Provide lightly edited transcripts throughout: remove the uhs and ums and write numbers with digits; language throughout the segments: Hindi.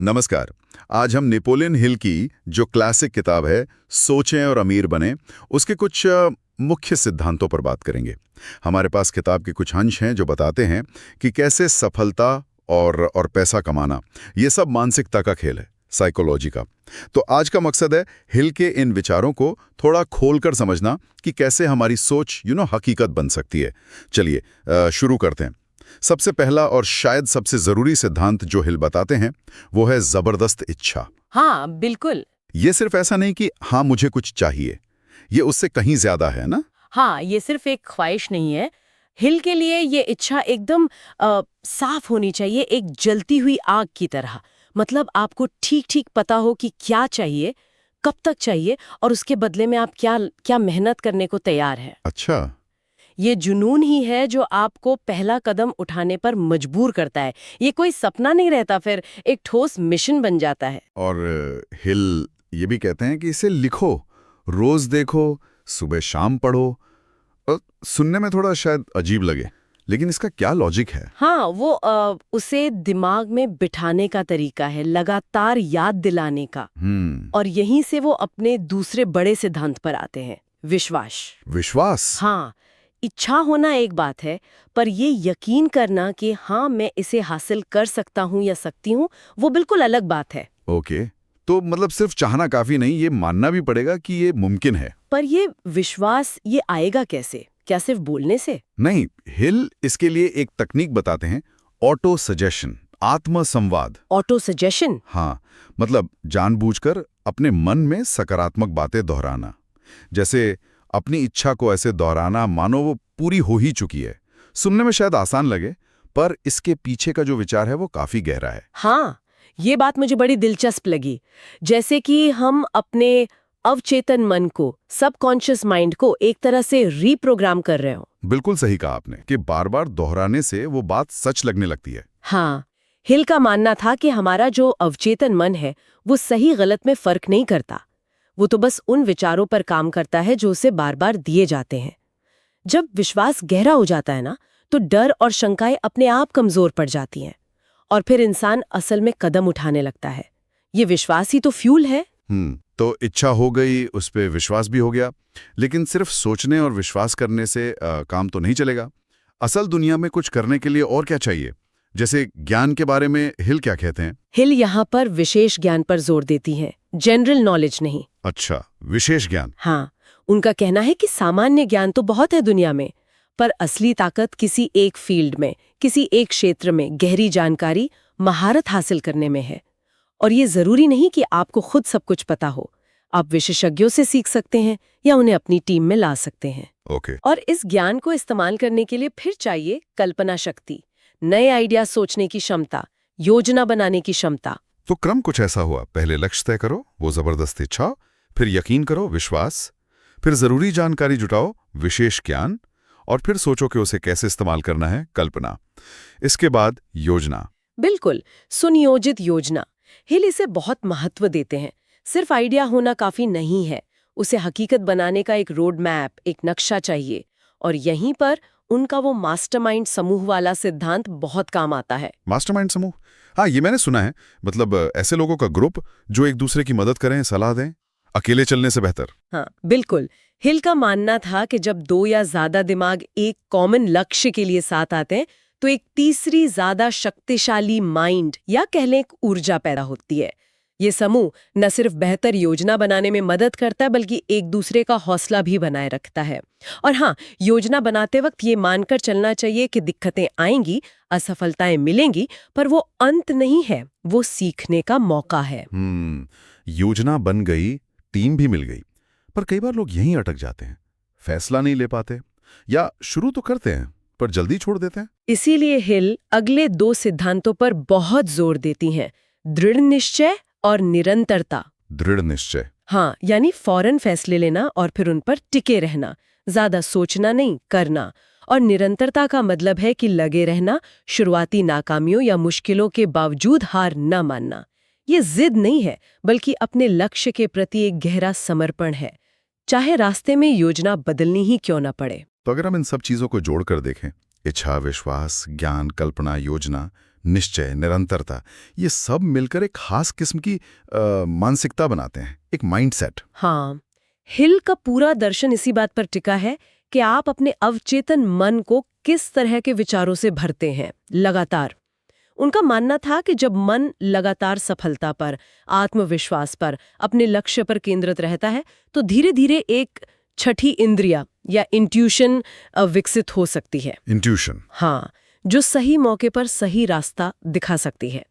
नमस्कार। आज हम नेपोलियन हिल की जो क्लासिक किताब है सोचें और अमीर बने, उसके कुछ मुख्य सिद्धांतों पर बात करेंगे। हमारे पास किताब के कुछ अंश हैं जो बताते हैं कि कैसे सफलता और पैसा कमाना ये सब मानसिकता का खेल है, साइकोलॉजी का। तो आज का मकसद है हिल के इन विचारों को थोड़ा खोलकर समझना कि कैसे हमारी सोच हकीकत बन सकती है। चलिए शुरू करते हैं। सबसे पहला और शायद सबसे जरूरी सिद्धांत जो हिल बताते हैं वो है जबरदस्त इच्छा। हाँ, बिल्कुल। ये सिर्फ ऐसा नहीं कि हाँ मुझे कुछ चाहिए, ये उससे कहीं ज्यादा है ना। हाँ, ये सिर्फ एक ख्वाहिश नहीं है। हिल के लिए ये इच्छा एकदम साफ होनी चाहिए, एक जलती हुई आग की तरह। मतलब आपको ठीक ठीक पता हो कि क्या चाहिए, कब तक चाहिए और उसके बदले में आप क्या क्या मेहनत करने को तैयार है। अच्छा। ये जुनून ही है जो आपको पहला कदम उठाने पर मजबूर करता है। ये कोई सपना नहीं रहता, फिर एक ठोस मिशन बन जाता है। और हिल ये भी कहते हैं कि इसे लिखो, रोज देखो, सुबह शाम पढ़ो। सुनने में थोड़ा शायद अजीब लगे, लेकिन इसका क्या लॉजिक है? हाँ, वो उसे दिमाग में बिठाने का तरीका है, लगातार याद दिलाने का। और यहीं से वो अपने दूसरे बड़े सिद्धांत पर आते हैं, विश्वास। विश्वास। हाँ, इच्छा होना एक बात है, पर ये यकीन करना कि हाँ मैं इसे हासिल कर सकता हूँ या सकती हूँ, वो बिल्कुल अलग बात है। ओके, तो मतलब सिर्फ चाहना काफी नहीं, ये मानना भी पड़ेगा कि ये मुमकिन है। पर ये विश्वास ये आएगा कैसे? क्या सिर्फ बोलने से? नहीं, हिल इसके लिए एक तकनीक बताते हैं, ऑटो सजेशन, आत्म संवाद। Auto suggestion? हाँ, मतलब जानबूझकर अपने मन में सकारात्मक बातें दोहराना। जैसे अपनी इच्छा को ऐसे दोहराना मानो वो पूरी हो ही चुकी है। सुनने में शायद आसान लगे, पर इसके पीछे का जो विचार है वो काफी गहरा है। हाँ, ये बात मुझे बड़ी दिलचस्प लगी। जैसे कि हम अपने अवचेतन मन को, सबकॉन्शियस माइंड को एक तरह से रीप्रोग्राम कर रहे हो। बिल्कुल सही कहा आपने कि बार बार दोहराने से वो बात सच लगने लगती है। हाँ, हिल का मानना था कि हमारा जो अवचेतन मन है वो सही गलत में फर्क नहीं करता। वो तो बस उन विचारों पर काम करता है जो उसे बार बार दिए जाते हैं। जब विश्वास गहरा हो जाता है ना, तो डर और शंकाएं अपने आप कमजोर पड़ जाती हैं और फिर इंसान असल में कदम उठाने लगता है। ये विश्वास ही तो फ्यूल है। तो इच्छा हो गई, उस पे विश्वास भी हो गया, लेकिन सिर्फ सोचने और विश्वास करने से काम तो नहीं चलेगा। असल दुनिया में कुछ करने के लिए और क्या चाहिए? जैसे ज्ञान के बारे में हिल क्या कहते हैं? हिल यहाँ पर विशेष ज्ञान पर जोर देती है, जनरल नॉलेज नहीं। अच्छा, विशेष ज्ञान। हाँ, उनका कहना है कि सामान्य ज्ञान तो बहुत है दुनिया में, पर असली ताकत किसी एक फील्ड में, किसी एक क्षेत्र में गहरी जानकारी, महारत हासिल करने में है। और ये जरूरी नहीं कि आपको खुद सब कुछ पता हो। आप विशेषज्ञों से सीख सकते हैं या उन्हें अपनी टीम में ला सकते हैं। ओके। और इस ज्ञान को इस्तेमाल करने के लिए फिर चाहिए कल्पना शक्ति, नए आइडिया सोचने की क्षमता, योजना बनाने की क्षमता। तो क्रम कुछ ऐसा हुआ, पहले लक्ष्य तय करो, वो जबरदस्त इच्छा, फिर यकीन करो, विश्वास, फिर जरूरी जानकारी जुटाओ, विशेष ज्ञान, और फिर सोचो कि उसे कैसे इस्तेमाल करना है, कल्पना। इसके बाद योजना। बिल्कुल, सुनियोजित योजना। हिल इसे बहुत महत्व देते हैं। सिर्फ आइडिया होना काफी नहीं है, उसे हकीकत बनाने का एक रोड मैप, एक नक्शा चाहिए। और यहीं पर उनका वो मास्टरमाइंड समूह वाला सिद्धांत बहुत काम आता है। मास्टरमाइंड समूह? हाँ, ये मैंने सुना है। मतलब ऐसे लोगों का ग्रुप जो एक दूसरे की मदद करें, सलाह दें, अकेले चलने से बेहतर। हाँ, बिल्कुल। हिल का मानना था कि जब दो या ज्यादा दिमाग एक कॉमन लक्ष्य के लिए साथ आते हैं, तो एक तीसरी ज्यादा शक्तिशाली माइंड या कह लें एक ऊर्जा पैदा होती है। ये समूह न सिर्फ बेहतर योजना बनाने में मदद करता है, बल्कि एक दूसरे का हौसला भी बनाए रखता है। और हाँ, योजना बनाते वक्त ये मानकर चलना चाहिए कि दिक्कतें आएंगी, असफलताएं मिलेंगी, पर वो अंत नहीं है, वो सीखने का मौका है। योजना बन गई, टीम भी मिल गई, पर कई बार लोग यहीं अटक जाते हैं, फैसला नहीं ले पाते, या शुरू तो करते हैं पर जल्दी छोड़ देते हैं। इसीलिए हिल अगले दो सिद्धांतों पर बहुत जोर देती हैं, दृढ़ निश्चय और निरंतरता। दृढ़ निश्चय। हाँ, यानी फौरन फैसले लेना और फिर उन पर टिके रहना, ज्यादा सोचना नहीं, करना। और निरंतरता का मतलब है कि लगे रहना, शुरुआती नाकामियों या मुश्किलों के बावजूद हार न मानना। ये जिद नहीं है, बल्कि अपने लक्ष्य के प्रति एक गहरा समर्पण है, चाहे रास्ते में योजना बदलनी ही क्यों न पड़े। तो अगर हम इन सब चीजों को जोड़कर देखें, इच्छा, विश्वास, ज्ञान, कल्पना, योजना, निश्चय, निरंतरता, ये सब मिलकर एक खास किस्म की मानसिकता बनाते हैं, एक माइंडसेट। हाँ, हिल का पूरा दर्शन इसी बात पर टिका है कि आप अपने अवचेतन मन को किस तरह के विचारों से भरते हैं लगातार। उनका मानना था कि जब मन लगातार सफलता पर, आत्मविश्वास पर, अपने लक्ष्य पर केंद्रित रहता है तो धीरे धीरे एक छठी इंद्रिया या इंट्यूशन विकसित हो सकती है। इंट्यूशन। हाँ, जो सही मौके पर सही रास्ता दिखा सकती है।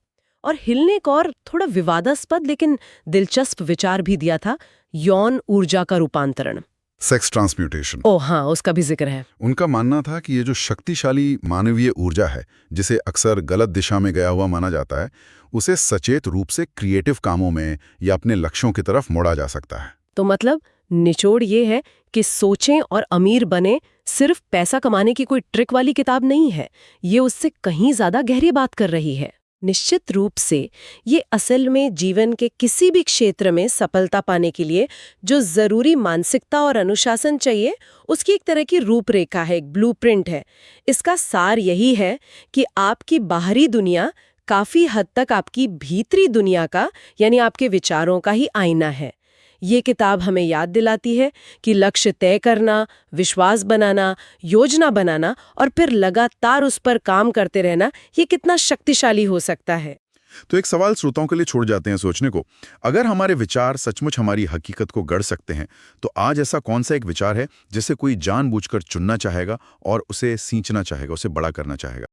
और हिल ने एक और थोड़ा विवादास्पद लेकिन दिलचस्प विचार भी दिया था, यौन ऊर्जा का रूपांतरण। Sex transmutation. ओह हाँ, उसका भी जिक्र है। उनका मानना था कि ये जो शक्तिशाली मानवीय ऊर्जा है, जिसे अक्सर गलत दिशा में गया हुआ माना जाता है, उसे सचेत रूप से क्रिएटिव कामों में या अपने लक्ष्यों की तरफ मोड़ा जा सकता है। तो मतलब निचोड़ ये है कि सोचें और अमीर बने सिर्फ पैसा कमाने की कोई ट्रिक वाली किताब नहीं है, ये उससे कहीं ज्यादा गहरी बात कर रही है। निश्चित रूप से ये असल में जीवन के किसी भी क्षेत्र में सफलता पाने के लिए जो जरूरी मानसिकता और अनुशासन चाहिए, उसकी एक तरह की रूपरेखा है, एक ब्लूप्रिंट है। इसका सार यही है कि आपकी बाहरी दुनिया काफी हद तक आपकी भीतरी दुनिया का, यानी आपके विचारों का ही आईना है। ये किताब हमें याद दिलाती है कि लक्ष्य तय करना, विश्वास बनाना, योजना बनाना और फिर लगातार उस पर काम करते रहना, ये कितना शक्तिशाली हो सकता है। तो एक सवाल श्रोताओं के लिए छोड़ जाते हैं सोचने को। अगर हमारे विचार सचमुच हमारी हकीकत को गढ़ सकते हैं, तो आज ऐसा कौन सा एक विचार है जिसे कोई जानबूझकर चुनना चाहेगा और उसे सींचना चाहेगा, उसे बड़ा करना चाहेगा?